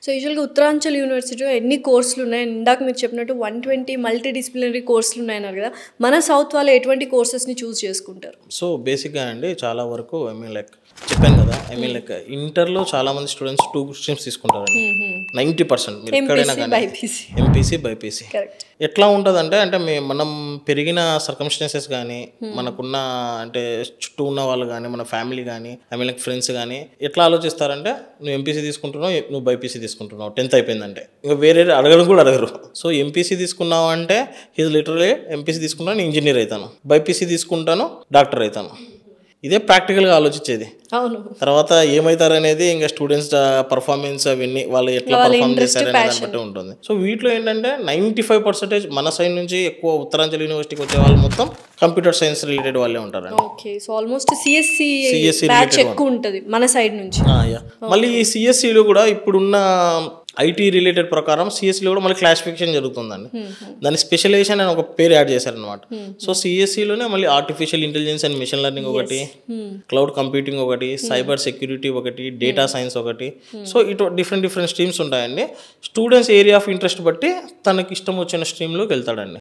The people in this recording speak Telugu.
సో యూజువల్గా ఉత్తరాంచల్ యూనివర్సిటీలో ఎన్ని కోర్సులు ఉన్నాయి? ఇందాక మీరు చెప్పినట్టు 120 మల్టీ డిసిప్లినరీ కోర్సులు ఉన్నాయన్నారు కదా, మన సౌత్ వాళ్ళు ఎటువంటి కోర్సెస్ని చూస్ చేసుకుంటారు? సో బేసిక్గా అండి చాలా వరకు లైక్ చెప్పాను కదా, లైక్ ఇంటర్లో చాలా మంది స్టూడెంట్స్ 2 స్ట్రీమ్స్ తీసుకుంటారండి. 90% మీరు ఎక్కడైనా కానీ ఎంపీసీ బైపీసీ. ఎట్లా ఉంటుందంటే అంటే మనం పెరిగిన సర్కమ్స్టాన్సెస్ కానీ మనకున్న అంటే చుట్టూ ఉన్న వాళ్ళు కానీ మన ఫ్యామిలీ కానీ లైక్ ఫ్రెండ్స్ కానీ ఎట్లా ఆలోచిస్తారంటే నువ్వు ఎంపీసీ తీసుకుంటున్నావు, నువ్వు బైపీసీ తీసుకుంటున్నావు, 10th అయిపోయిందంటే ఇంకా వేరే అడగడం కూడా అడగరు. సో ఎంపీసీ తీసుకున్నావు అంటే ఇది లిటరలీ ఎంపీసీ తీసుకుంటాను ఇంజనీర్ అవుతాను, బైపీసీ తీసుకుంటాను డాక్టర్ అవుతాను. ఇదే ప్రాక్టికల్గా ఆలోచించేది. అవును. తర్వాత ఏమవుతారనేది ఇంకా స్టూడెంట్స్ పర్ఫార్మెన్స్ అవన్నీ వాళ్ళు ఎట్లా పర్ఫార్మ్ చేశారనే దాన్ని బట్టి ఉంటుంది. సో వీటిలో ఏంటంటే 95% మన సైడ్ నుంచి ఎక్కువ ఉత్తరాంచల్ యూనివర్సిటీకి వచ్చే వాళ్ళు మొత్తం కంప్యూటర్ సైన్స్ రిలేటెడ్ వాళ్ళే ఉంటారండి. Okay, so almost CSC batch ఎక్కువ ఉంటుంది మన సైడ్ నుంచి. మళ్ళీ ఈ సిఎస్సిలో కూడా ఇప్పుడున్న ఐటీ రిలేటెడ్ ప్రకారం సిఎస్సిలో కూడా మళ్ళీ క్లాసిఫికేషన్ జరుగుతుందండి. దాని స్పెషలైజేషన్ అని ఒక పేరు యాడ్ చేశారనమాట. సో సిఎస్సిలోనే మళ్ళీ artificial intelligence and machine learning ఒకటి, క్లౌడ్ కంప్యూటింగ్ ఒకటి, సైబర్ సెక్యూరిటీ ఒకటి, డేటా సైన్స్ ఒకటి. సో ఇటు డిఫరెంట్ స్ట్రీమ్స్ ఉంటాయండి. స్టూడెంట్స్ ఏరియా ఆఫ్ ఇంట్రెస్ట్ బట్టి తనకి ఇష్టం వచ్చిన స్ట్రీమ్లోకి వెళ్తాడండి.